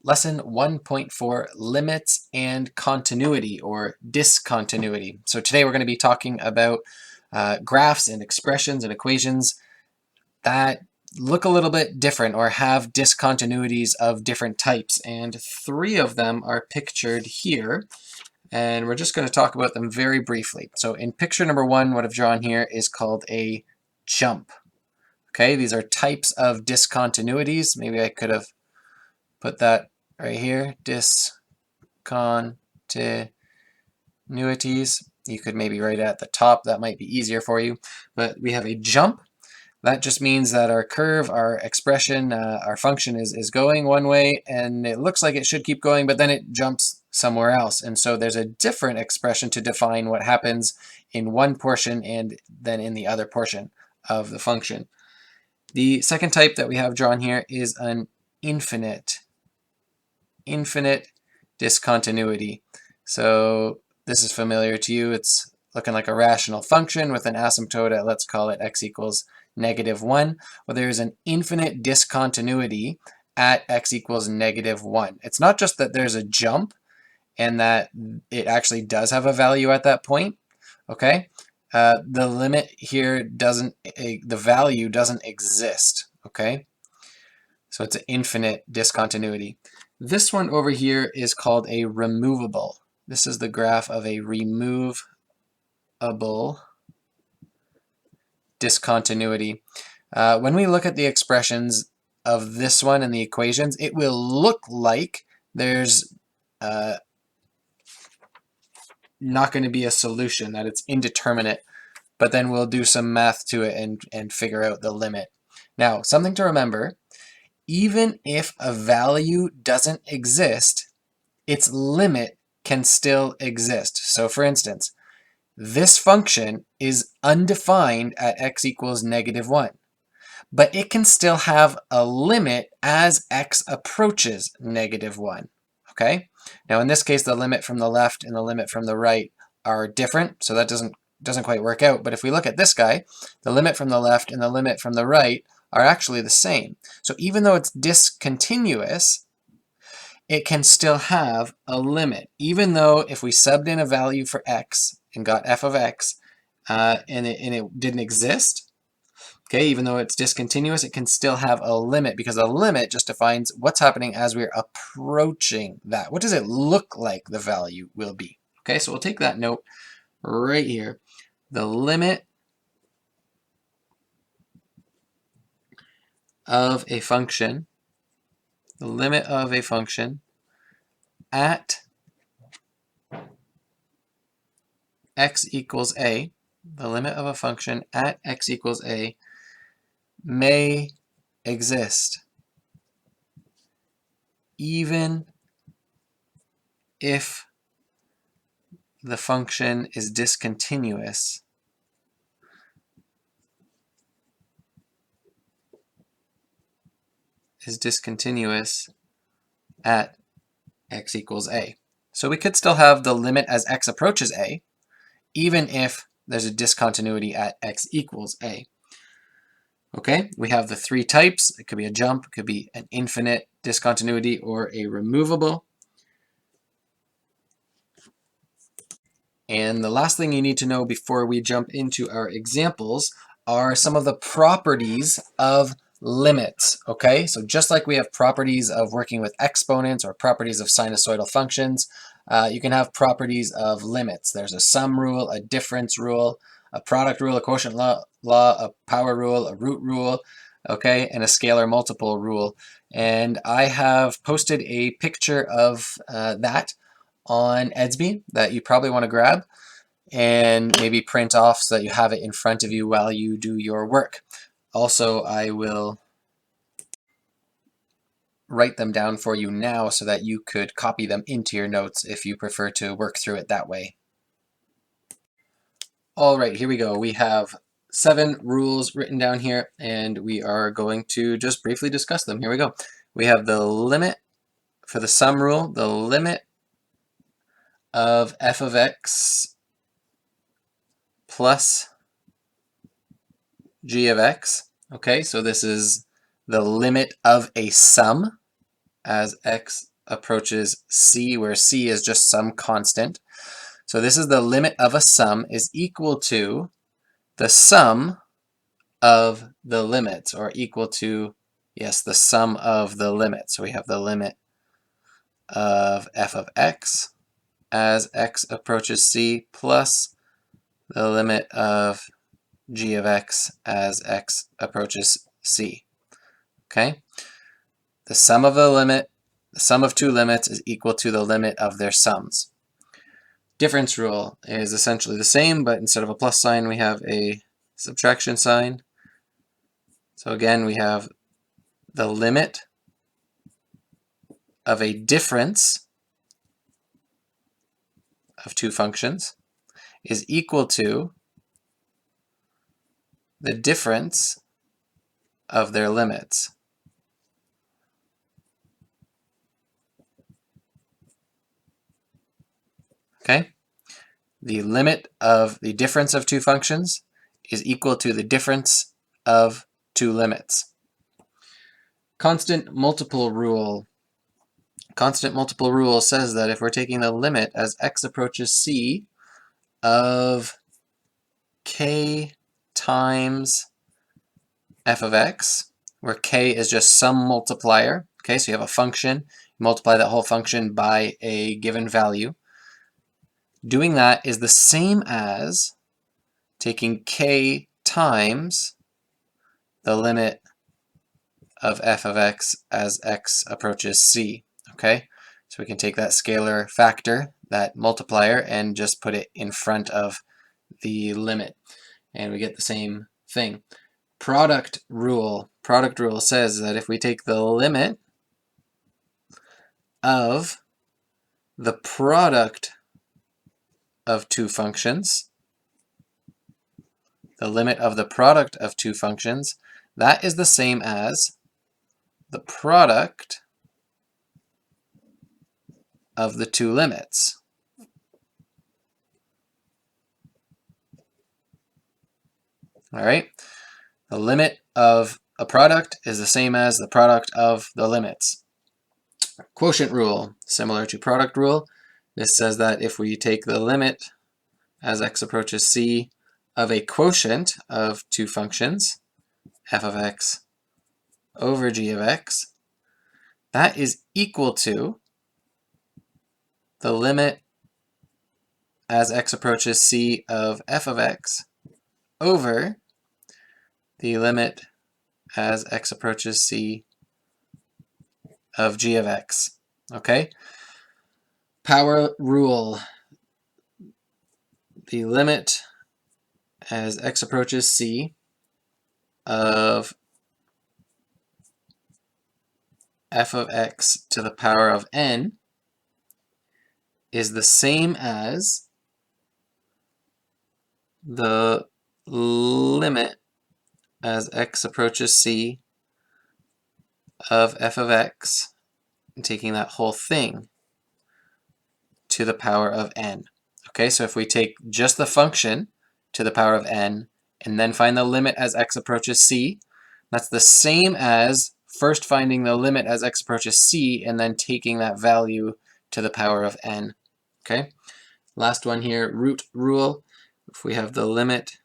Lesson 1.4, Limits and Continuity or Discontinuity. So today we're going to be talking about graphs and expressions and equations that look a little bit different or have discontinuities of different types. And 3 of them are pictured here. And we're just going to talk about them very briefly. So in picture number 1, what I've drawn here is called a jump. Okay, these are types of discontinuities. Maybe I could have put that right here, discontinuities. You could maybe write it at the top, that might be easier for you. But we have a jump. That just means that our curve, our expression, our function is going one way, and it looks like it should keep going, but then it jumps somewhere else. And so there's a different expression to define what happens in one portion and then in the other portion of the function. The second type that we have drawn here is an infinite discontinuity. So this is familiar to you. It's looking like a rational function with an asymptote at, let's call it x equals -1. Well, there's an infinite discontinuity at x equals -1. It's not just that there's a jump and that it actually does have a value at that point, okay? The limit here the value doesn't exist, okay? So it's an infinite discontinuity. This one over here is called a removable. This is the graph of a removable discontinuity. When we look at the expressions of this one and the equations, it will look like there's not going to be a solution, that it's indeterminate, but then we'll do some math to it and figure out the limit. Now, something to remember, even if a value doesn't exist, its limit can still exist. So for instance, this function is undefined at x equals -1, but it can still have a limit as x approaches -1, okay? Now in this case, the limit from the left and the limit from the right are different, so that doesn't quite work out. But if we look at this guy, the limit from the left and the limit from the right are actually the same. So even though it's discontinuous, it can still have a limit. Even though if we subbed in a value for x and got f of x and it didn't exist, okay, even though it's discontinuous, it can still have a limit because a limit just defines what's happening as we're approaching that. What does it look like the value will be? Okay, so we'll take that note right here. The limit of a function, at x equals a, the limit of a function at x equals a may exist even if the function is discontinuous at x equals a. So we could still have the limit as x approaches a, even if there's a discontinuity at x equals a. Okay, we have the 3 types. It could be a jump, it could be an infinite discontinuity, or a removable. And the last thing you need to know before we jump into our examples are some of the properties of limits, okay? So just like we have properties of working with exponents or properties of sinusoidal functions, you can have properties of limits. There's a sum rule, a difference rule, a product rule, a quotient law, a power rule, a root rule, okay, and a scalar multiple rule. And I have posted a picture of that on Edsby that you probably want to grab and maybe print off so that you have it in front of you while you do your work. Also, I will write them down for you now so that you could copy them into your notes if you prefer to work through it that way. All right, here we go. We have 7 rules written down here, and we are going to just briefly discuss them. Here we go. We have the limit for the sum rule, the limit of f of x plus g of x. Okay, so this is the limit of a sum as x approaches c, where c is just some constant. So this is the limit of a sum is equal to the sum of the limits, or equal to, yes, the sum of the limits. So we have the limit of f of x as x approaches c plus the limit of g of x as x approaches c. Okay? The sum of the sum of two limits is equal to the limit of their sums. Difference rule is essentially the same, but instead of a plus sign, we have a subtraction sign. So again, we have the limit of a difference of two functions is equal to the difference of their limits. Okay? The limit of the difference of two functions is equal to the difference of two limits. Constant multiple rule. Constant multiple rule says that if we're taking the limit as x approaches c of k times f of x, where k is just some multiplier. Okay, so you have a function, multiply that whole function by a given value. Doing that is the same as taking k times the limit of f of x as x approaches c. Okay, so we can take that scalar factor, that multiplier, and just put it in front of the limit, and we get the same thing. Product rule says that if we take the limit of the product of two functions, the limit of the product of two functions, that is the same as the product of the two limits. All right? The limit of a product is the same as the product of the limits. Quotient rule, similar to product rule. This says that if we take the limit as x approaches c of a quotient of two functions, f of x over g of x, that is equal to the limit as x approaches c of f of x over the limit as x approaches c of g of x. Okay? Power rule. The limit as x approaches c of f of x to the power of n is the same as the limit as x approaches c of f of x, and taking that whole thing to the power of n. Okay, so if we take just the function to the power of n and then find the limit as x approaches c, that's the same as first finding the limit as x approaches c and then taking that value to the power of n. Okay, last one here, root rule. If we have the limit,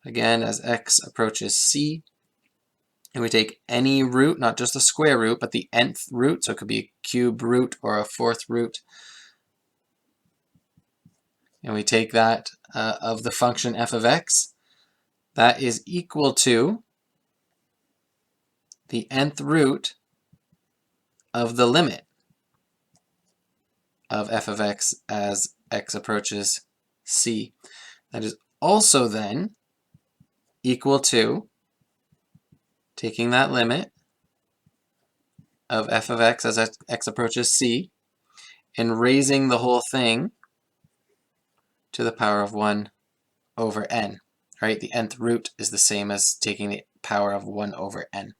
again, as x approaches c, and we take any root, not just the square root, but the nth root, so it could be a cube root or a fourth root, and we take that of the function f of x, that is equal to the nth root of the limit of f of x as x approaches c. That is also then equal to taking that limit of f of x as x approaches c and raising the whole thing to the power of 1 over n. Right? The nth root is the same as taking the power of 1 over n.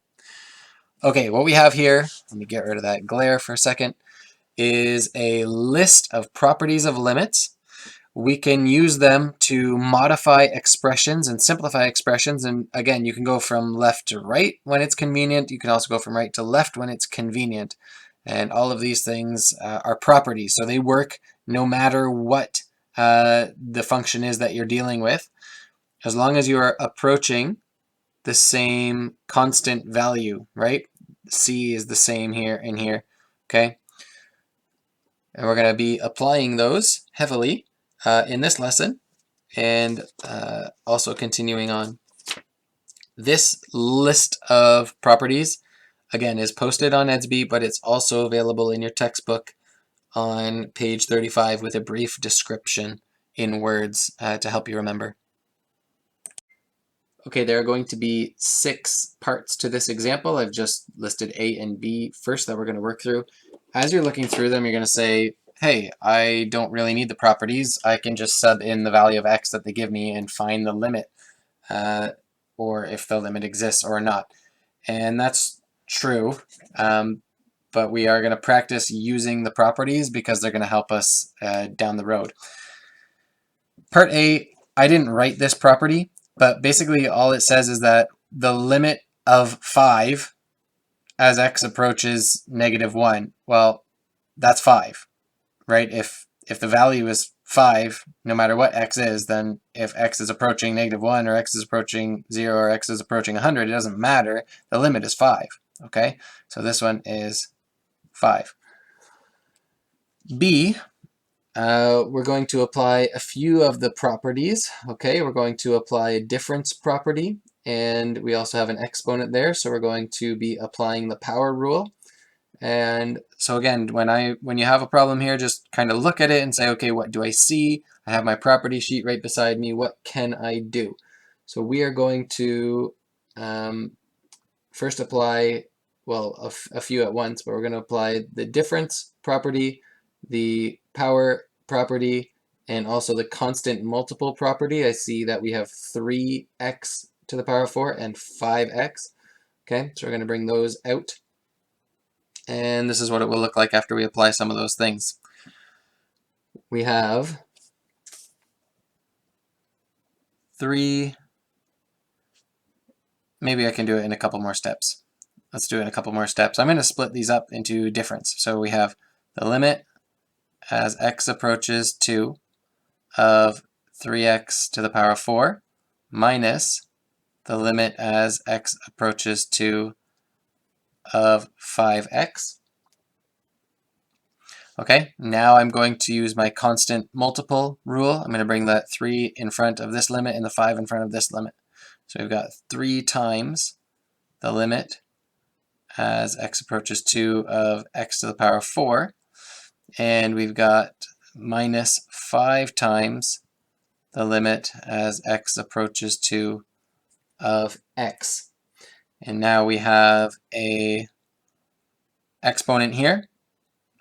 Okay, what we have here, let me get rid of that glare for a second, is a list of properties of limits. We can use them to modify expressions and simplify expressions. And again, you can go from left to right when it's convenient. You can also go from right to left when it's convenient. And all of these things are properties, so they work no matter what the function is that you're dealing with, as long as you are approaching the same constant value, right? C is the same here and here, okay? And we're going to be applying those heavily in this lesson, and also continuing on. This list of properties, again, is posted on Edsby, but it's also available in your textbook on page 35 with a brief description in words to help you remember. Okay, there are going to be 6 parts to this example. I've just listed A and B first that we're going to work through. As you're looking through them, you're going to say, hey, I don't really need the properties. I can just sub in the value of x that they give me and find the limit, or if the limit exists or not. And that's true, but we are going to practice using the properties because they're going to help us down the road. Part A, I didn't write this property, but basically all it says is that the limit of 5 as x approaches -1, well, that's 5, right? If the value is 5, no matter what x is, then if x is approaching -1 or x is approaching 0 or x is approaching 100, it doesn't matter. The limit is 5, okay? So this one is 5. B, we're going to apply a few of the properties, okay? We're going to apply a difference property, and we also have an exponent there, so we're going to be applying the power rule. And so again, when you have a problem here, just kind of look at it and say, okay, what do I see? I have my property sheet right beside me. What can I do? So we are going to first apply, well, a few at once, but we're going to apply the difference property, the power property, and also the constant multiple property. I see that we have 3x to the power of 4 and 5x. Okay, so we're going to bring those out. And this is what it will look like after we apply some of those things. We have 3, maybe I can do it in a couple more steps. Let's do it in a couple more steps. I'm going to split these up into difference. So we have the limit as x approaches 2 of 3x to the power of 4 minus the limit as x approaches 2 of 5x. Okay, now I'm going to use my constant multiple rule. I'm going to bring that 3 in front of this limit and the 5 in front of this limit. So we've got 3 times the limit as x approaches 2 of x to the power of 4. And we've got minus 5 times the limit as x approaches 2 of x. And now we have a exponent here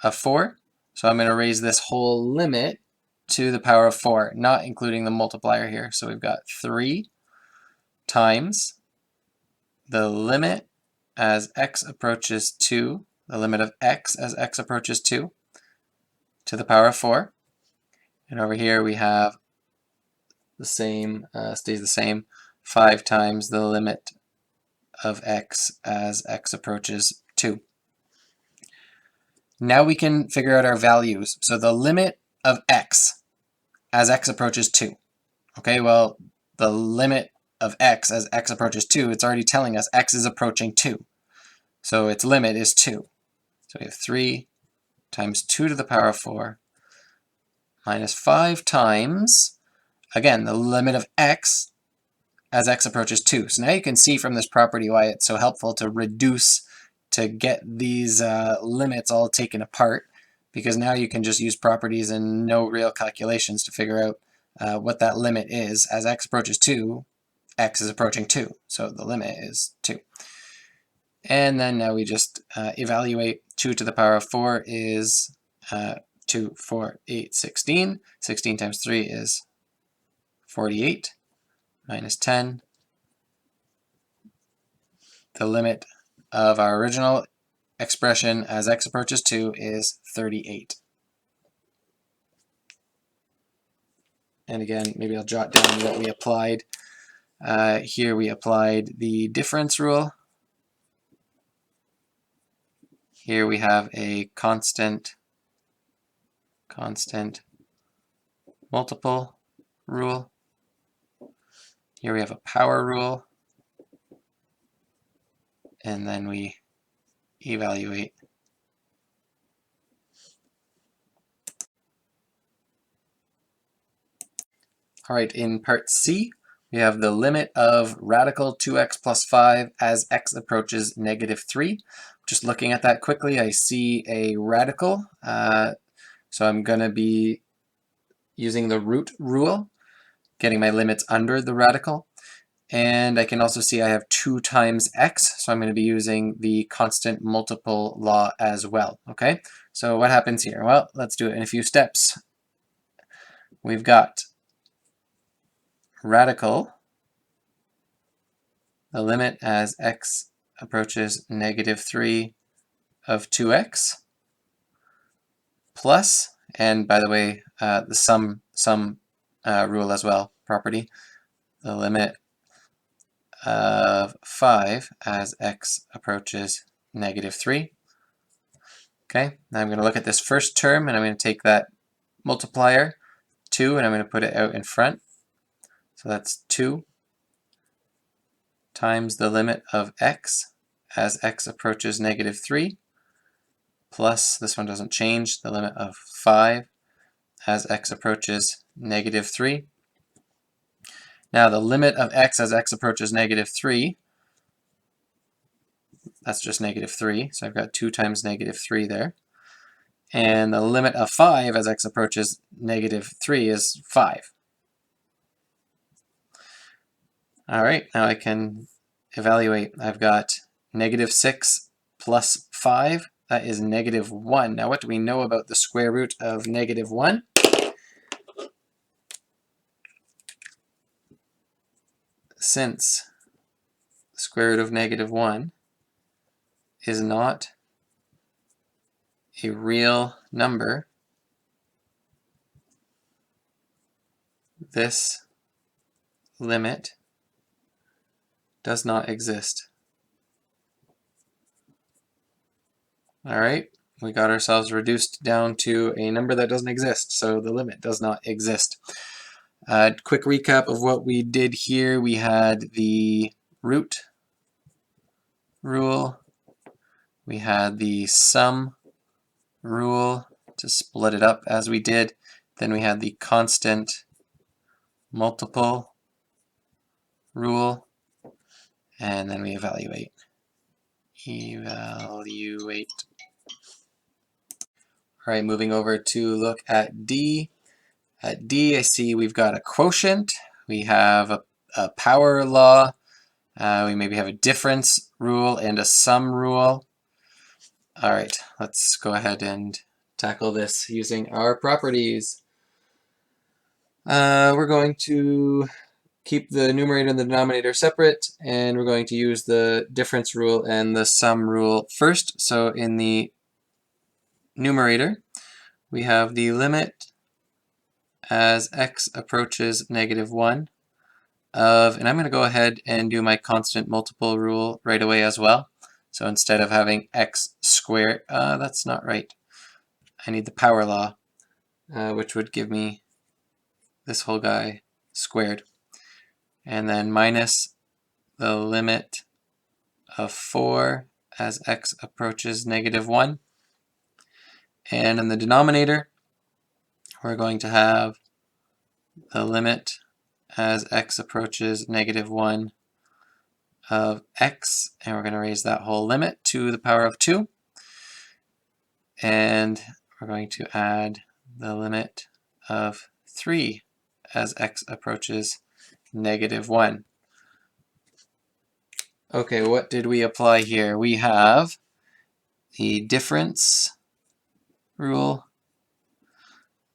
of 4. So I'm going to raise this whole limit to the power of 4, not including the multiplier here. So we've got 3 times the limit as x approaches 2, the limit of x as x approaches 2, to the power of 4. And over here we have the same, stays the same, 5 times the limit of x as x approaches 2. Now we can figure out our values. So the limit of x as x approaches 2. Okay, well, the limit of x as x approaches 2, it's already telling us x is approaching 2. So its limit is 2. So we have 3 times 2 to the power of 4 minus 5 times, again, the limit of x as x approaches 2. So now you can see from this property why it's so helpful to reduce, to get these limits all taken apart, because now you can just use properties and no real calculations to figure out what that limit is. As x approaches 2, x is approaching 2, so the limit is 2. And then now we just evaluate 2 to the power of 4 is 2, 4, 8, 16. 16 times 3 is 48 minus 10. The limit of our original expression as x approaches 2 is 38. And again, maybe I'll jot down what we applied. Here we applied the difference rule. Here we have a constant multiple rule. Here we have a power rule. And then we evaluate. All right, in part C, we have the limit of radical 2x plus 5 as x approaches -3. Just looking at that quickly, I see a radical. So I'm going to be using the root rule, getting my limits under the radical. And I can also see I have 2 times x, so I'm going to be using the constant multiple law as well. Okay, so what happens here? Well, let's do it in a few steps. We've got radical, the limit as x approaches -3 of 2x, plus, and by the way, the sum rule as well, property, the limit of 5 as x approaches -3. Okay, now I'm going to look at this first term, and I'm going to take that multiplier, 2, and I'm going to put it out in front. So that's 2 times the limit of x as x approaches -3, plus, this one doesn't change, the limit of 5 as x approaches -3. Now the limit of x as x approaches -3, that's just -3, so I've got 2 times -3 there. And the limit of 5 as x approaches -3 is 5. All right, now I can evaluate. I've got -6 plus 5, that is -1. Now what do we know about the square root of -1? Since the square root of -1 is not a real number, this limit does not exist. All right, we got ourselves reduced down to a number that doesn't exist, so the limit does not exist. Quick recap of what we did here. We had the root rule, we had the sum rule to split it up as we did, then we had the constant multiple rule, and then we evaluate. All right, moving over to look at D. At D, I see we've got a quotient, we have a power law, we maybe have a difference rule and a sum rule. All right, let's go ahead and tackle this using our properties. We're going to keep the numerator and the denominator separate, and we're going to use the difference rule and the sum rule first. So in the numerator, we have the limit as x approaches -1 of, and I'm going to go ahead and do my constant multiple rule right away as well. So instead of having x squared, that's not right. I need the power law, which would give me this whole guy squared. And then minus the limit of 4 as x approaches -1. And in the denominator, we're going to have the limit as x approaches -1 of x, and we're going to raise that whole limit to the power of 2. And we're going to add the limit of 3 as x approaches -1. Okay, what did we apply here? We have the difference rule.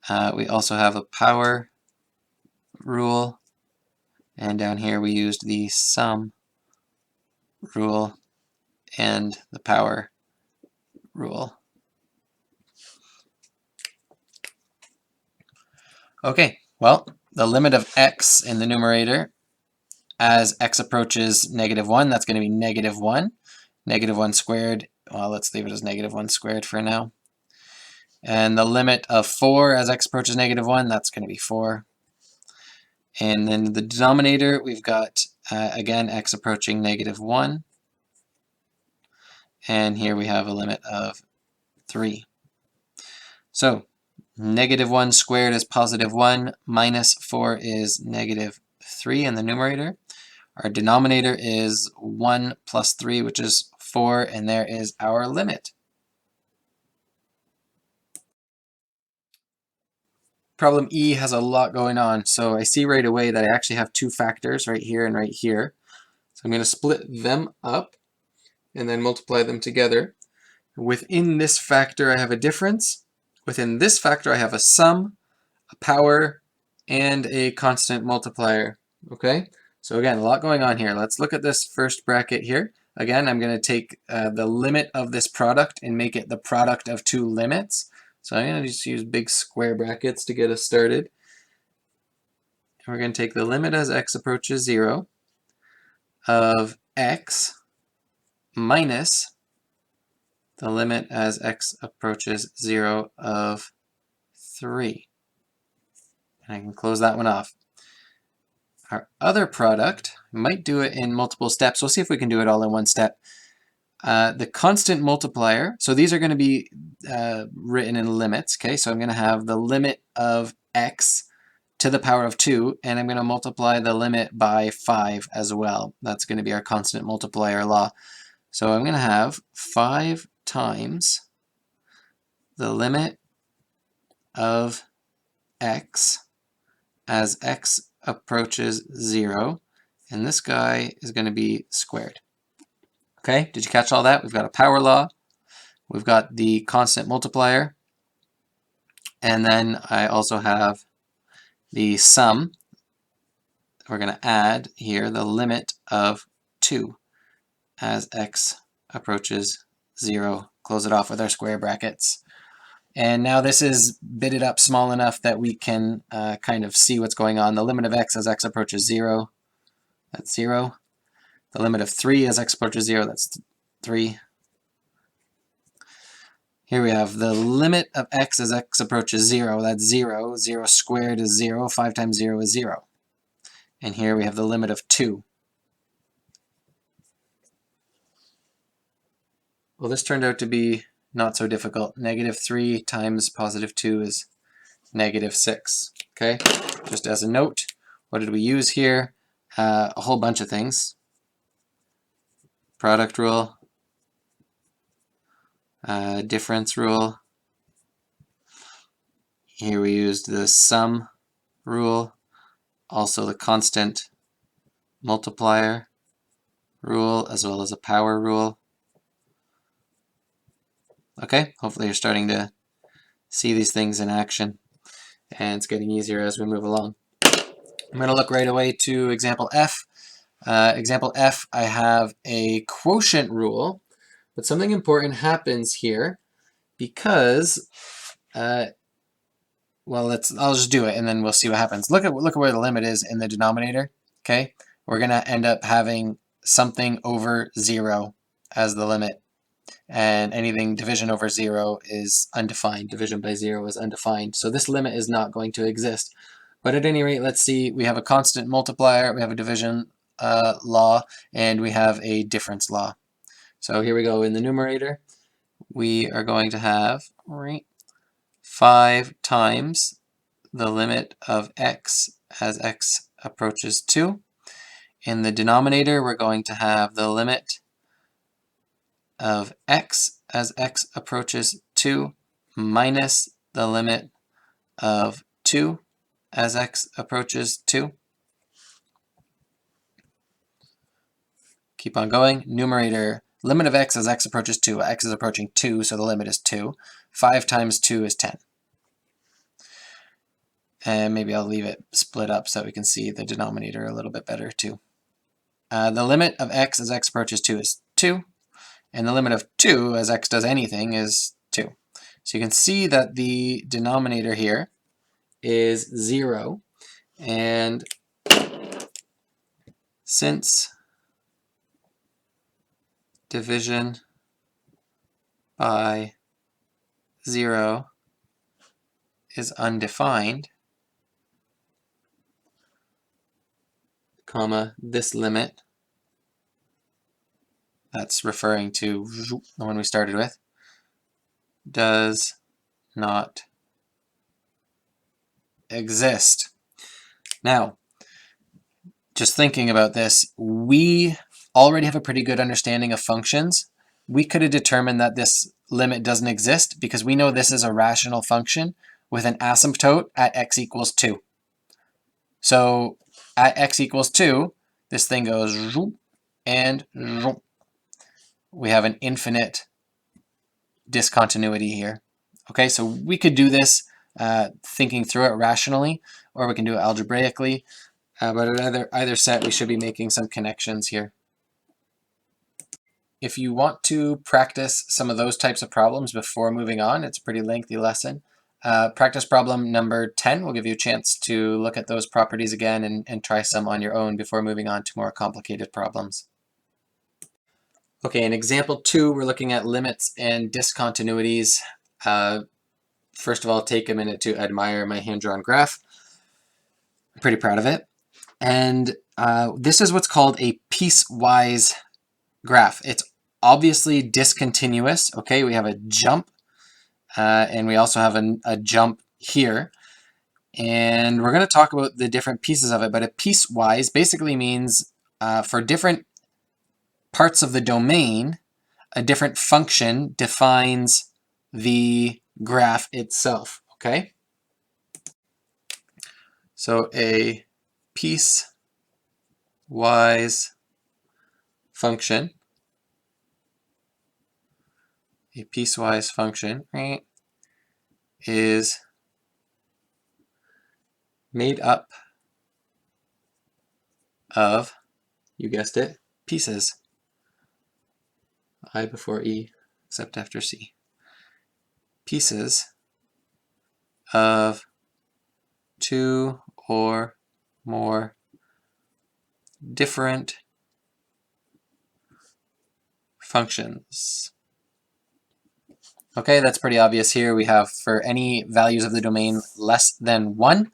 We also have a power rule. And down here we used the sum rule and the power rule. Okay, well, the limit of x in the numerator as x approaches -1, that's going to be -1. Negative 1 squared, well, let's leave it as negative 1 squared for now. And the limit of 4 as x approaches negative 1, that's going to be 4. And then the denominator, we've got, again, x approaching negative 1. And here we have a limit of 3. So negative 1 squared is positive 1, minus 4 is negative 3 in the numerator. Our denominator is 1 plus 3, which is 4, and there is our limit. Problem E has a lot going on, so I see right away that I actually have two factors right here and right here. So I'm going to split them up and then multiply them together. Within this factor I have a difference. Within this factor I have a sum, a power, and a constant multiplier. Okay? So again, a lot going on here. Let's look at this first bracket here. Again, I'm going to take the limit of this product and make it the product of two limits. So I'm going to just use big square brackets to get us started. And we're going to take the limit as x approaches 0 of x minus the limit as x approaches 0 of 3. And I can close that one off. Our other product, we might do it in multiple steps. We'll see if we can do it all in one step. The constant multiplier, so these are going to be written in limits. Okay, so I'm going to have the limit of x to the power of 2, and I'm going to multiply the limit by 5 as well. That's going to be our constant multiplier law. So I'm going to have 5 times the limit of x as x approaches 0, and this guy is going to be squared. Okay, did you catch all that? We've got a power law, we've got the constant multiplier, and then I also have the sum. We're going to add here the limit of 2 as x approaches 0. Close it off with our square brackets. And now this is bitted up small enough that we can kind of see what's going on. The limit of x as x approaches 0, that's 0. The limit of 3 as x approaches 0, that's 3. Here we have the limit of x as x approaches 0, that's 0. 0 squared is 0, 5 times 0 is 0. And here we have the limit of 2. Well, this turned out to be not so difficult. Negative 3 times positive 2 is negative 6. Okay, just as a note, what did we use here? A whole bunch of things. Product rule, difference rule. Here we used the sum rule, also the constant multiplier rule, as well as a power rule. Okay, hopefully you're starting to see these things in action, and it's getting easier as we move along. I'm going to look right away to example F. Example F, I have a quotient rule, but something important happens here because, well, I'll just do it and then we'll see what happens. Look at where the limit is in the denominator. Okay, we're going to end up having something over 0 as the limit, and anything division over 0 is undefined. Division by 0 is undefined, so this limit is not going to exist. But at any rate, let's see, we have a constant multiplier, we have a division law, and we have a difference law. So here we go. In the numerator, we are going to have 5 times the limit of x as x approaches 2. In the denominator, we're going to have the limit of x as x approaches 2 minus the limit of 2 as x approaches 2. Keep on going. Numerator, limit of x as x approaches 2. X is approaching 2, so the limit is 2. 5 times 2 is 10. And maybe I'll leave it split up so we can see the denominator a little bit better too. The limit of x as x approaches 2 is 2. And the limit of 2 as x does anything is 2. So you can see that the denominator here is 0. And since division by 0 is undefined, comma, this limit, that's referring to the one we started with, does not exist. Now, just thinking about this, we already have a pretty good understanding of functions. We could have determined that this limit doesn't exist because we know this is a rational function with an asymptote at x equals 2. So at x equals 2, this thing goes and we have an infinite discontinuity here. Okay, so we could do this thinking through it rationally, or we can do it algebraically. But at either set, we should be making some connections here. If you want to practice some of those types of problems before moving on, it's a pretty lengthy lesson. Practice problem number 10 will give you a chance to look at those properties again and try some on your own before moving on to more complicated problems. Okay, in example 2, we're looking at limits and discontinuities. First of all, take a minute to admire my hand-drawn graph. I'm pretty proud of it. And this is what's called a piecewise graph. It's obviously discontinuous. Okay, we have a jump, and we also have a jump here. And we're going to talk about the different pieces of it, but a piecewise basically means for different parts of the domain, a different function defines the graph itself, okay? So a piecewise function, is made up of, you guessed it, pieces. I before E, except after C. Pieces of 2 or more different functions. Okay, that's pretty obvious here. We have for any values of the domain less than 1,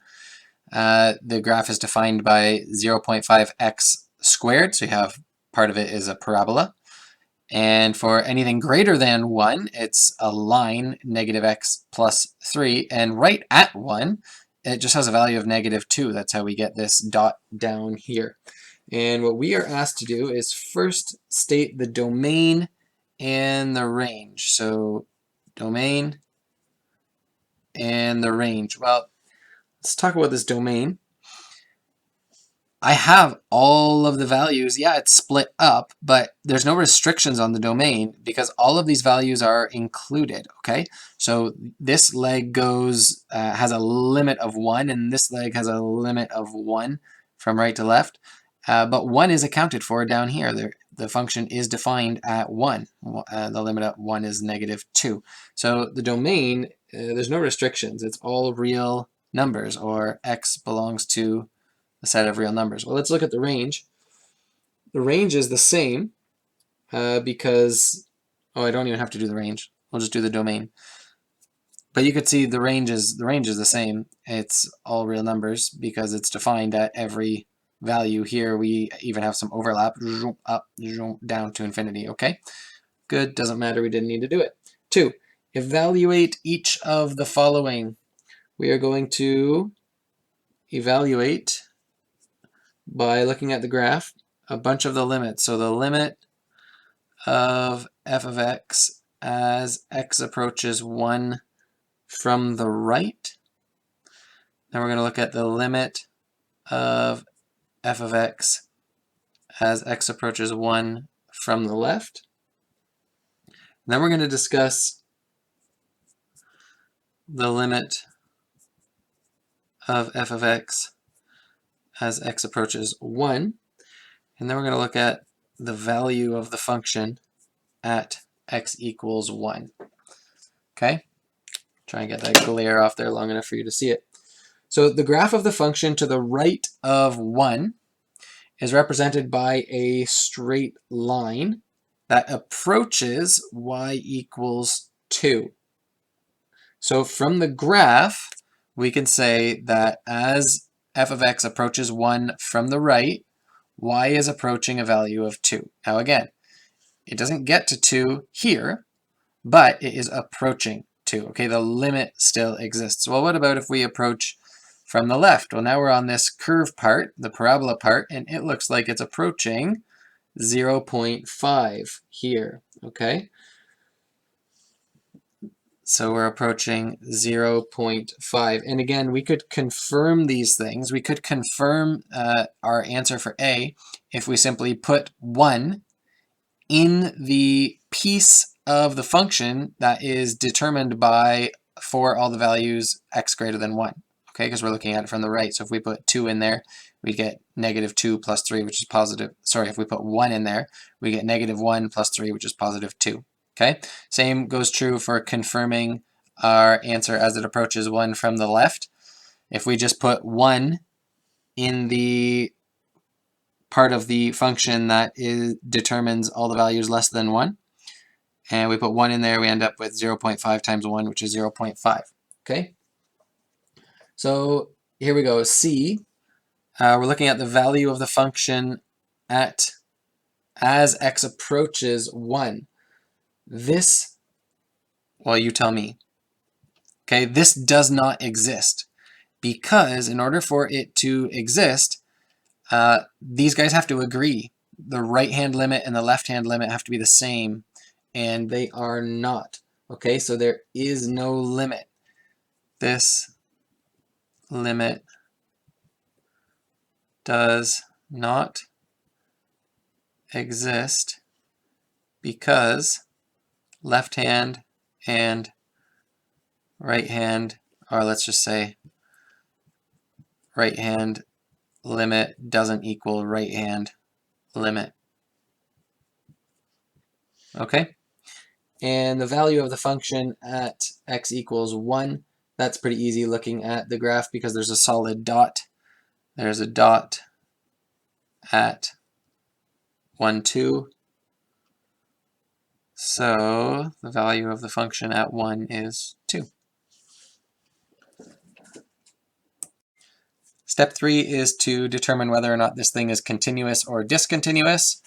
the graph is defined by 0.5x squared, so you have part of it is a parabola. And for anything greater than 1, it's a line, negative x plus 3. And right at 1, it just has a value of negative 2. That's how we get this dot down here. And what we are asked to do is first state the domain and the range. So domain and the range. Well, let's talk about this domain. I have all of the values. Yeah, it's split up, but there's no restrictions on the domain because all of these values are included, okay? So this leg goes, has a limit of 1, and this leg has a limit of 1 from right to left. But 1 is accounted for down here. The function is defined at 1. The limit at 1 is negative 2. So the domain, there's no restrictions. It's all real numbers, or x belongs to a set of real numbers. Well, let's look at the range. The range is the same because, oh, I don't even have to do the range. I'll just do the domain. But you could see the range is the same. It's all real numbers because it's defined at every value. Here we even have some overlap, up, down to infinity, okay? Good, doesn't matter, we didn't need to do it. 2, evaluate each of the following. We are going to evaluate by looking at the graph a bunch of the limits. So the limit of f of x as x approaches 1 from the right. Then we're going to look at the limit of f of x as x approaches 1 from the left. And then we're going to discuss the limit of f of x as x approaches 1. And then we're going to look at the value of the function at x equals 1. Okay? Try and get that glare off there long enough for you to see it. So the graph of the function to the right of 1 is represented by a straight line. that approaches y equals 2. So from the graph, we can say that as f of x approaches 1 from the right, y is approaching a value of 2. Now again, it doesn't get to 2 here, but it is approaching 2. Okay, the limit still exists. Well, what about if we approach from the left? Well, now we're on this curve part, the parabola part, and it looks like it's approaching 0.5 here, okay? So we're approaching 0.5. And again, we could confirm these things. We could confirm our answer for A if we simply put 1 in the piece of the function that is determined by for all the values x greater than 1. Okay, because we're looking at it from the right. So if we put 2 in there, we get negative 2 plus 3, which is positive. Sorry, if we put 1 in there, we get negative 1 plus 3, which is positive 2. Okay, same goes true for confirming our answer as it approaches 1 from the left. If we just put 1 in the part of the function that determines all the values less than 1, and we put 1 in there, we end up with 0.5 times 1, which is 0.5. Okay, so here we go. C, we're looking at the value of the function as x approaches 1. This, well, you tell me. Okay, this does not exist because in order for it to exist, these guys have to agree. The right-hand limit and the left-hand limit have to be the same, and they are not. Okay, so there is no limit. This limit does not exist because left hand and right hand, or let's just say right hand limit doesn't equal right hand limit. Okay, and the value of the function at x equals 1, that's pretty easy looking at the graph because there's a solid dot. There's a dot at 1, 2. So the value of the function at 1 is 2. Step 3 is to determine whether or not this thing is continuous or discontinuous.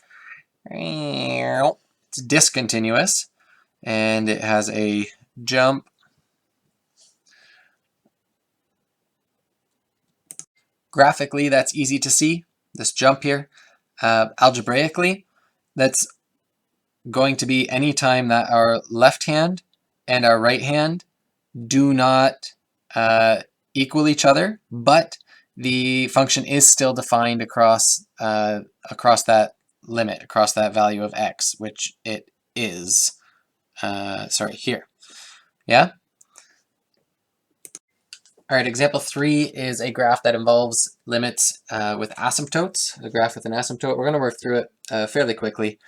It's discontinuous, and it has a jump. Graphically, that's easy to see, this jump here. Algebraically, that's going to be any time that our left hand and our right hand do not equal each other, but the function is still defined across that limit, across that value of x, which it is. Sorry, here. Yeah? All right, example 3 is a graph that involves limits with asymptotes, a graph with an asymptote. We're going to work through it fairly quickly,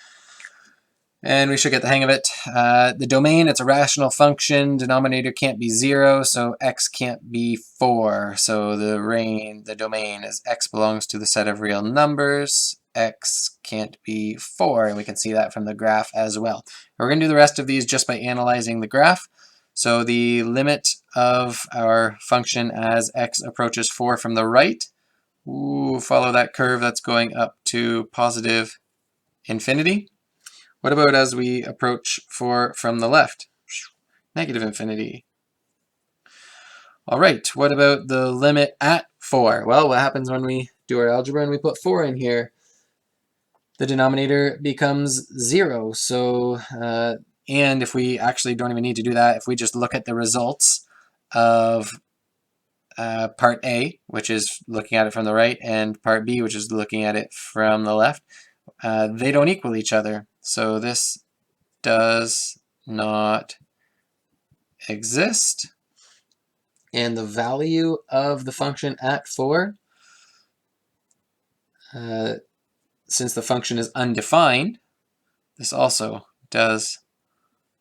and we should get the hang of it. The domain, it's a rational function. Denominator can't be 0, so x can't be 4. So the domain is x belongs to the set of real numbers. X can't be 4, and we can see that from the graph as well. We're going to do the rest of these just by analyzing the graph. So the limit of our function as x approaches 4 from the right, follow that curve that's going up to positive infinity. What about as we approach 4 from the left? Negative infinity. All right, what about the limit at 4? Well, what happens when we do our algebra and we put 4 in here? The denominator becomes 0. So, and if we actually don't even need to do that, if we just look at the results of part A, which is looking at it from the right, and part B, which is looking at it from the left, they don't equal each other. So this does not exist. And the value of the function at 4, since the function is undefined, this also does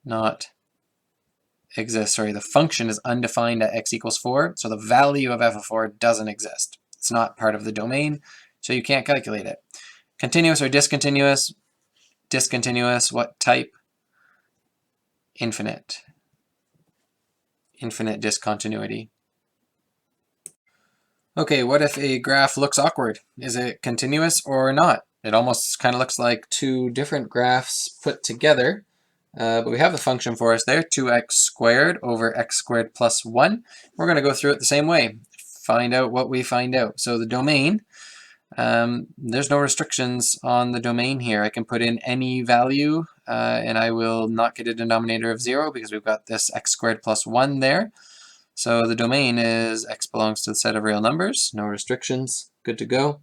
not exist. Sorry, the function is undefined at x equals 4, so the value of f of 4 doesn't exist. It's not part of the domain, so you can't calculate it. Continuous or discontinuous, Discontinuous, what type? Infinite. Infinite discontinuity. Okay, what if a graph looks awkward? Is it continuous or not? It almost kind of looks like two different graphs put together, but we have the function for us there, 2x squared over x squared plus 1. We're going to go through it the same way, find out what we find out. So the domain, there's no restrictions on the domain here. I can put in any value, and I will not get a denominator of 0 because we've got this x squared plus 1 there. So the domain is x belongs to the set of real numbers, no restrictions, good to go.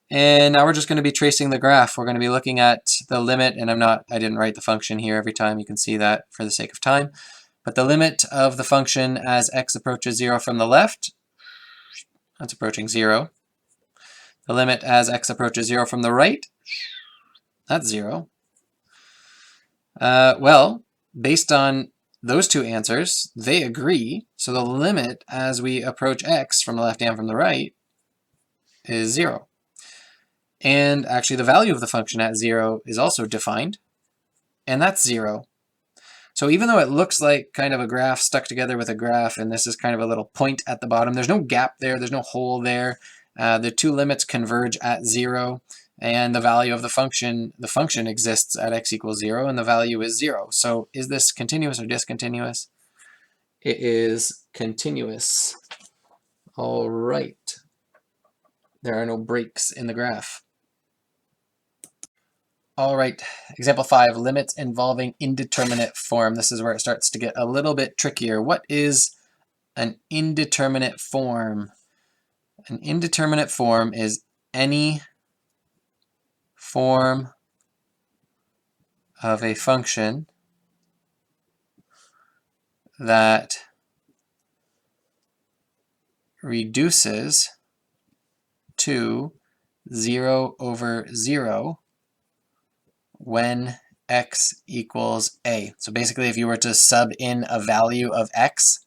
And now we're just going to be tracing the graph. We're going to be looking at the limit, and I didn't write the function here every time. You can see that for the sake of time. But the limit of the function as x approaches 0 from the left, that's approaching 0. The limit as x approaches 0 from the right, that's 0. Well, based on those two answers, they agree. So the limit as we approach x from the left and from the right is 0. And actually the value of the function at 0 is also defined, and that's 0. So even though it looks like kind of a graph stuck together with a graph, and this is kind of a little point at the bottom, there's no gap there, there's no hole there. The two limits converge at 0, and the value of the function exists at x equals 0, and the value is 0. So is this continuous or discontinuous? It is continuous. All right. There are no breaks in the graph. All right, example 5, limits involving indeterminate form. This is where it starts to get a little bit trickier. What is an indeterminate form? An indeterminate form is any form of a function that reduces to 0 over 0 when x equals a. So basically, if you were to sub in a value of x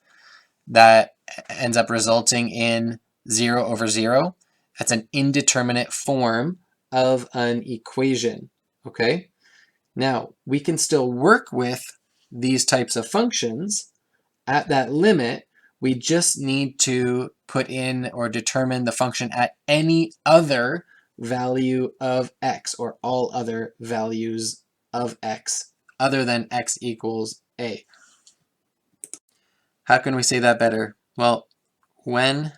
that ends up resulting in 0 over 0, that's an indeterminate form of an equation, okay? Now, we can still work with these types of functions at that limit. We just need to put in or determine the function at any other value of x, or all other values of x other than x equals a. How can we say that better? Well, when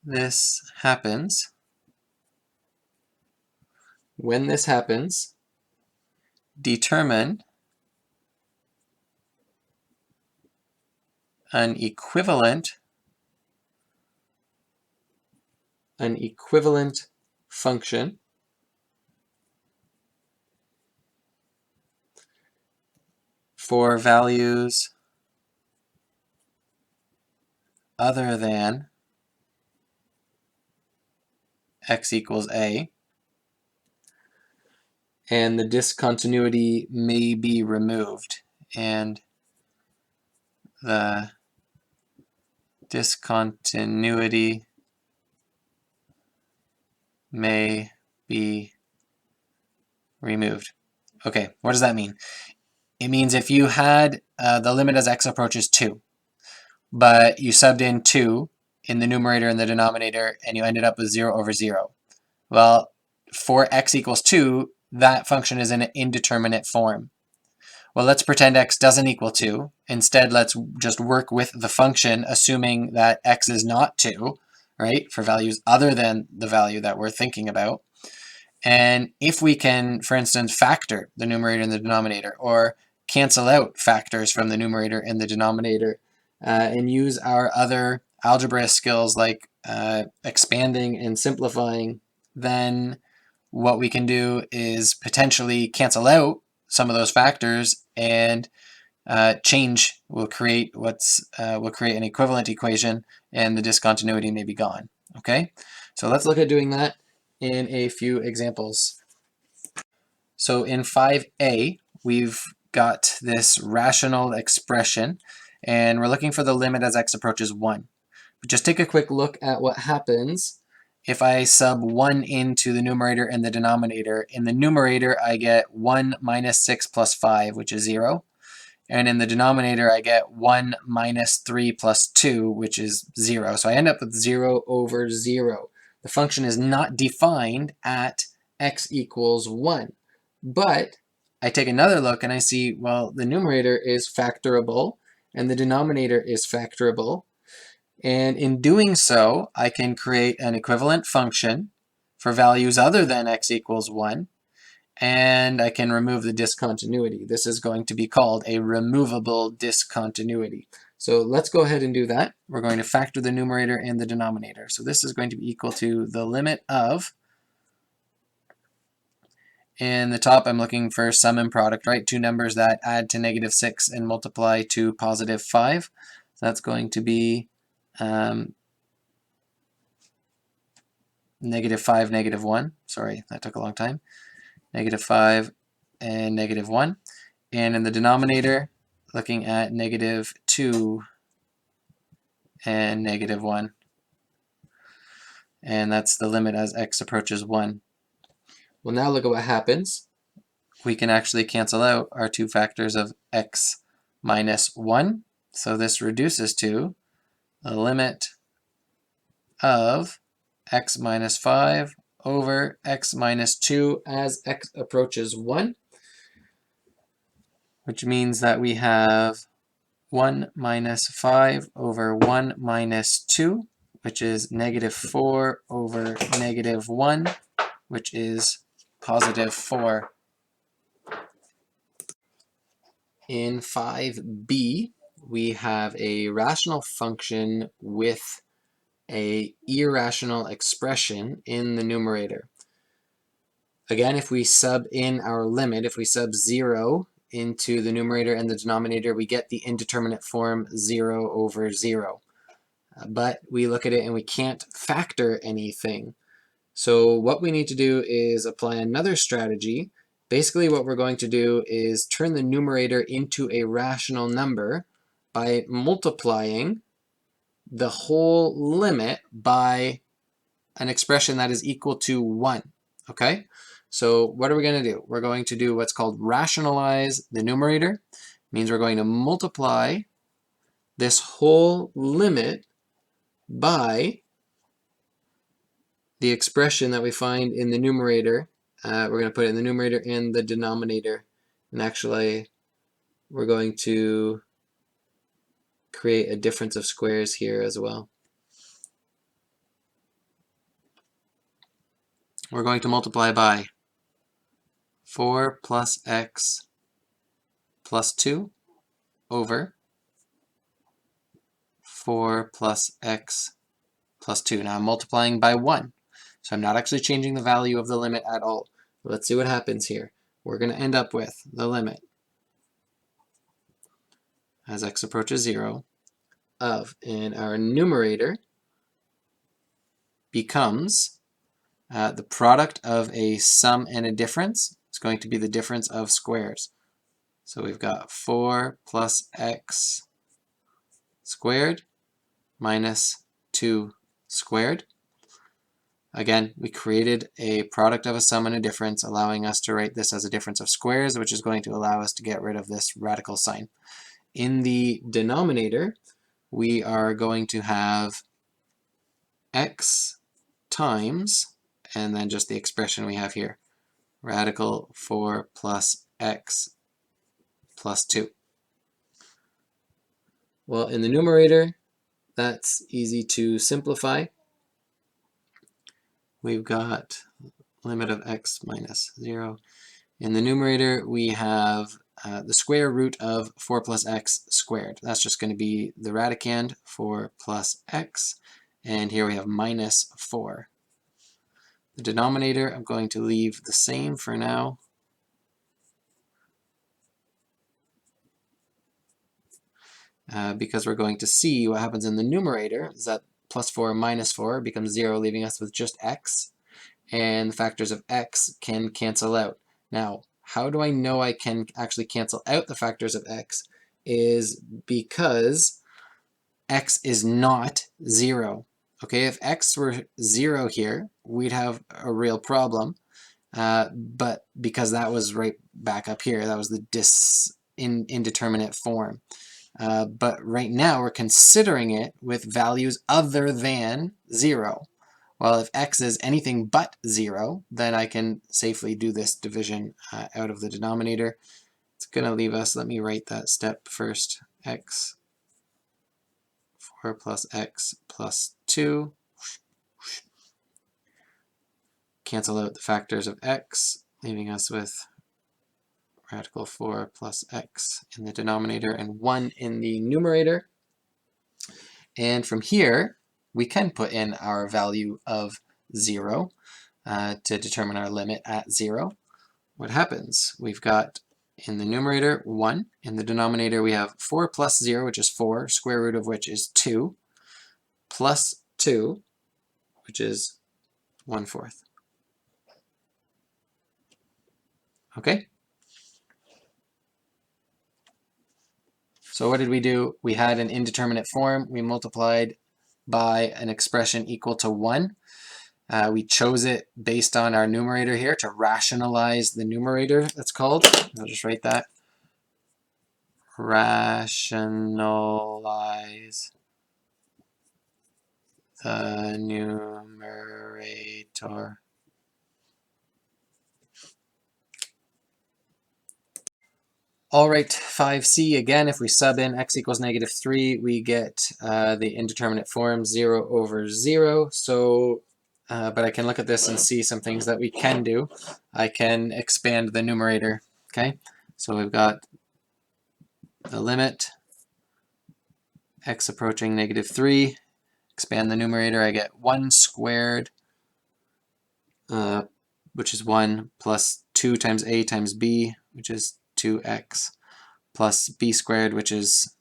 this happens, determine an equivalent function for values other than x equals a, and the discontinuity may be removed, and the discontinuity may be removed. Okay, what does that mean? It means if you had the limit as x approaches 2, but you subbed in 2 in the numerator and the denominator, and you ended up with 0 over 0. Well, for x equals 2, that function is in an indeterminate form. Well, let's pretend x doesn't equal 2. Instead, let's just work with the function, assuming that x is not 2, right, for values other than the value that we're thinking about. And if we can, for instance, factor the numerator and the denominator, or cancel out factors from the numerator and the denominator, and use our other algebra skills like expanding and simplifying, then what we can do is potentially cancel out some of those factors, and change will create an equivalent equation, and the discontinuity may be gone. Okay, so let's look at doing that in a few examples. So in 5a, we've got this rational expression, and we're looking for the limit as x approaches 1. But just take a quick look at what happens if I sub 1 into the numerator and the denominator, in the numerator I get 1 minus 6 plus 5, which is 0. And in the denominator I get 1 minus 3 plus 2, which is 0. So I end up with 0 over 0. The function is not defined at x equals 1. But I take another look and I see, well, the numerator is factorable and the denominator is factorable. And in doing so, I can create an equivalent function for values other than x equals 1. And I can remove the discontinuity. This is going to be called a removable discontinuity. So let's go ahead and do that. We're going to factor the numerator and the denominator. So this is going to be equal to the limit of, in the top I'm looking for sum and product, right? Two numbers that add to -6 and multiply to +5. So that's going to be -5, -1. Sorry, that took a long time. -5 and -1. And in the denominator, looking at -2 and -1. And that's the limit as x approaches 1. Well, now look at what happens. We can actually cancel out our two factors of x minus 1. So this reduces to a limit of x minus 5 over x minus 2 as x approaches 1, which means that we have 1 minus 5 over 1 minus 2, which is -4 over -1, which is +4. In 5b, we have a rational function with an irrational expression in the numerator. Again, if we sub in our limit, if we sub 0 into the numerator and the denominator, we get the indeterminate form 0 over 0. But we look at it and we can't factor anything. So what we need to do is apply another strategy. Basically what we're going to do is turn the numerator into a rational number by multiplying the whole limit by an expression that is equal to 1. Okay? So what are we going to do? We're going to do what's called rationalize the numerator. It means we're going to multiply this whole limit by the expression that we find in the numerator. We're going to put it in the numerator and the denominator. And actually, we're going to create a difference of squares here as well. We're going to multiply by 4 plus x plus 2 over 4 plus x plus 2. Now I'm multiplying by 1. So I'm not actually changing the value of the limit at all. Let's see what happens here. We're going to end up with the limit as x approaches 0 of, and our numerator becomes the product of a sum and a difference. It's going to be the difference of squares. So we've got 4 plus x squared minus 2 squared. Again, we created a product of a sum and a difference, allowing us to write this as a difference of squares, which is going to allow us to get rid of this radical sign. In the denominator, we are going to have x times, and then just the expression we have here, radical 4 plus x plus 2. Well, in the numerator, that's easy to simplify. We've got limit of x minus 0. In the numerator, we have the square root of 4 plus x squared. That's just going to be the radicand, 4 plus x. And here we have minus 4. The denominator, I'm going to leave the same for now. Because we're going to see what happens in the numerator is that plus 4 minus 4 becomes 0, leaving us with just x. And the factors of x can cancel out. Now, how do I know I can actually cancel out the factors of x? Is because x is not 0. Okay, if x were 0 here, we'd have a real problem, but because that was right back up here, that was the indeterminate form. But right now we're considering it with values other than 0. Well, if x is anything but 0, then I can safely do this division out of the denominator. It's going to leave us, let me write that step first, x 4 plus x plus 2. Cancel out the factors of x, leaving us with radical 4 plus x in the denominator and 1 in the numerator. And from here, we can put in our value of 0 to determine our limit at 0. What happens? We've got in the numerator 1. In the denominator, we have 4 plus 0, which is 4, square root of which is 2, plus 2, which is 1/4. Okay? So what did we do? We had an indeterminate form. We multiplied by an expression equal to 1. We chose it based on our numerator here to rationalize the numerator, that's called. I'll just write that. Rationalize the numerator. All right, 5c, again, if we sub in x equals -3, we get the indeterminate form 0 over 0. So, but I can look at this and see some things that we can do. I can expand the numerator, okay? So we've got the limit, x approaching -3. Expand the numerator, I get 1 squared, which is 1, plus 2 times a times b, which is 2x, plus b squared, which is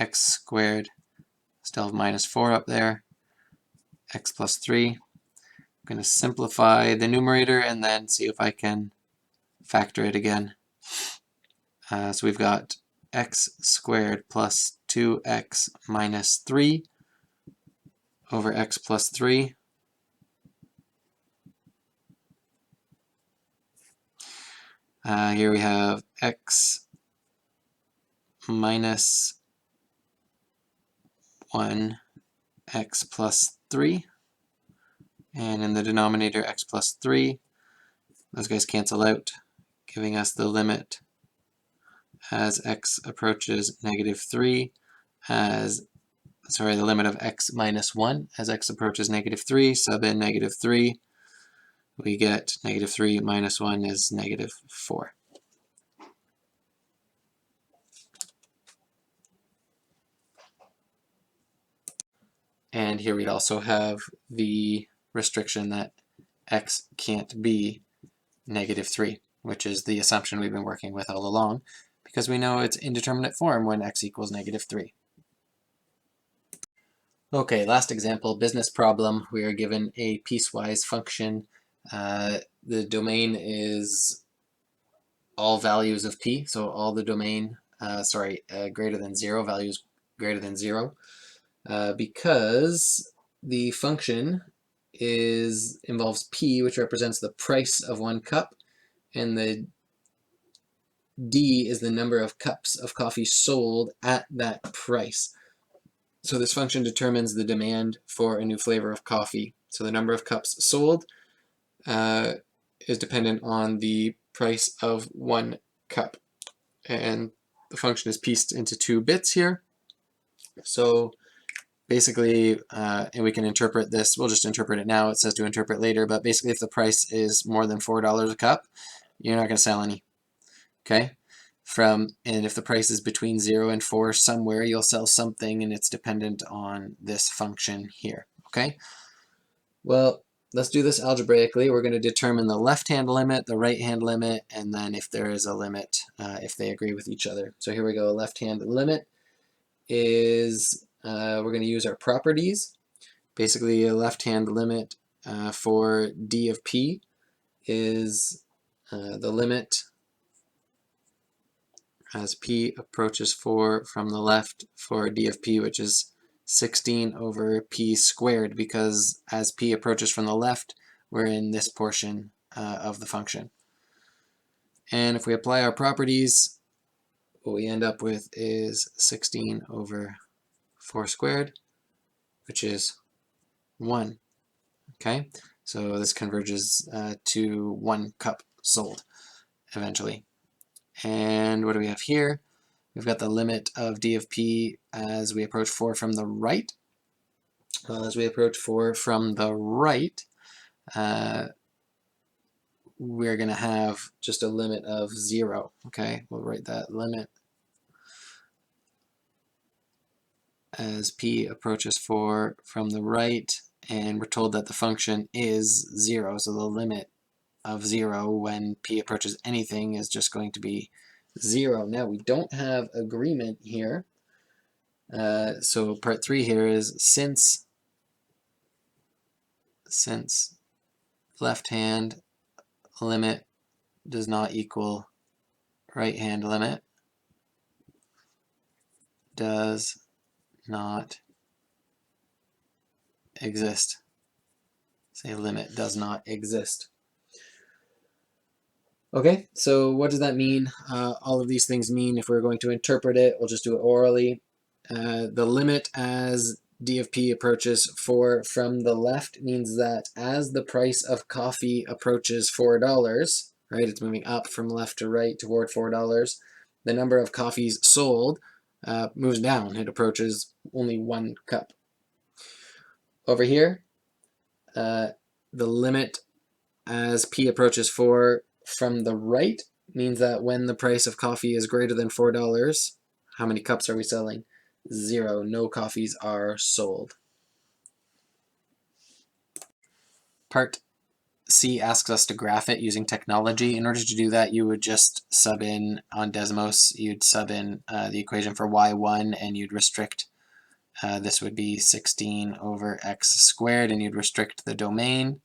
x squared, still have -4 up there, x plus 3. I'm going to simplify the numerator and then see if I can factor it again. So we've got x squared plus 2x minus 3 over x plus 3. Here we have x minus 1 x plus 3, and in the denominator x plus 3. Those guys cancel out, giving us the limit as x approaches -3, the limit of x minus 1 as x approaches -3, sub in -3, we get -3 minus 1 is -4. And here we'd also have the restriction that x can't be -3, which is the assumption we've been working with all along, because we know it's indeterminate form when x equals -3. Okay, last example, business problem. We are given a piecewise function. The domain is all values of p, so all the domain, greater than 0, values greater than 0. Because the function involves p, which represents the price of 1 cup, and the d is the number of cups of coffee sold at that price. So this function determines the demand for a new flavor of coffee. So the number of cups sold is dependent on the price of 1 cup. And the function is pieced into 2 bits here. So basically, and we can interpret this, we'll just interpret it now, it says to interpret later, but basically if the price is more than $4 a cup, you're not going to sell any, okay? And if the price is between 0 and 4 somewhere, you'll sell something, and it's dependent on this function here, okay? Well, let's do this algebraically. We're going to determine the left-hand limit, the right-hand limit, and then if there is a limit, if they agree with each other. So here we go, left-hand limit is, we're going to use our properties. Basically, a left-hand limit for d of p is the limit as p approaches 4 from the left for d of p, which is 16 over p squared, because as p approaches from the left, we're in this portion of the function. And if we apply our properties, what we end up with is 16 over 4 squared, which is 1. Okay, so this converges to 1 cup sold eventually. And what do we have here? We've got the limit of d of p as we approach 4 from the right. Well, as we approach 4 from the right, we're going to have just a limit of 0. Okay, we'll write that limit as p approaches 4 from the right, and we're told that the function is 0, so the limit of 0 when p approaches anything is just going to be 0. Now we don't have agreement here, so part 3 here is since left hand limit does not equal right hand limit, does not exist. Say limit does not exist. Okay, so what does that mean? All of these things mean, if we're going to interpret it, we'll just do it orally. The limit as d of p approaches 4 from the left means that as the price of coffee approaches $4, right, it's moving up from left to right toward $4, the number of coffees sold moves down. It approaches only 1 cup. Over here, the limit as p approaches 4 from the right means that when the price of coffee is greater than $4, how many cups are we selling? 0. No coffees are sold. Part C asks us to graph it using technology. In order to do that, you would just sub in on Desmos, you'd sub in the equation for y1, and you'd restrict, this would be 16 over x squared, and you'd restrict the domain.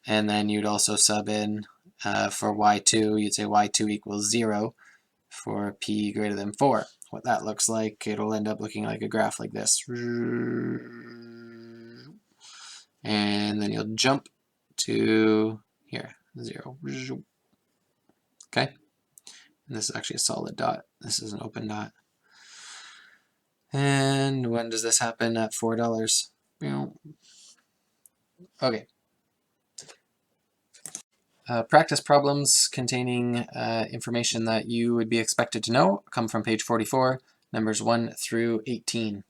And then you'd also sub in for y2, you'd say y2 equals 0 for p greater than 4. What that looks like, it'll end up looking like a graph like this. And then you'll jump to here, 0. Okay? And this is actually a solid dot. This is an open dot. And when does this happen? At $4. Okay. Practice problems containing information that you would be expected to know come from page 44, numbers 1 through 18.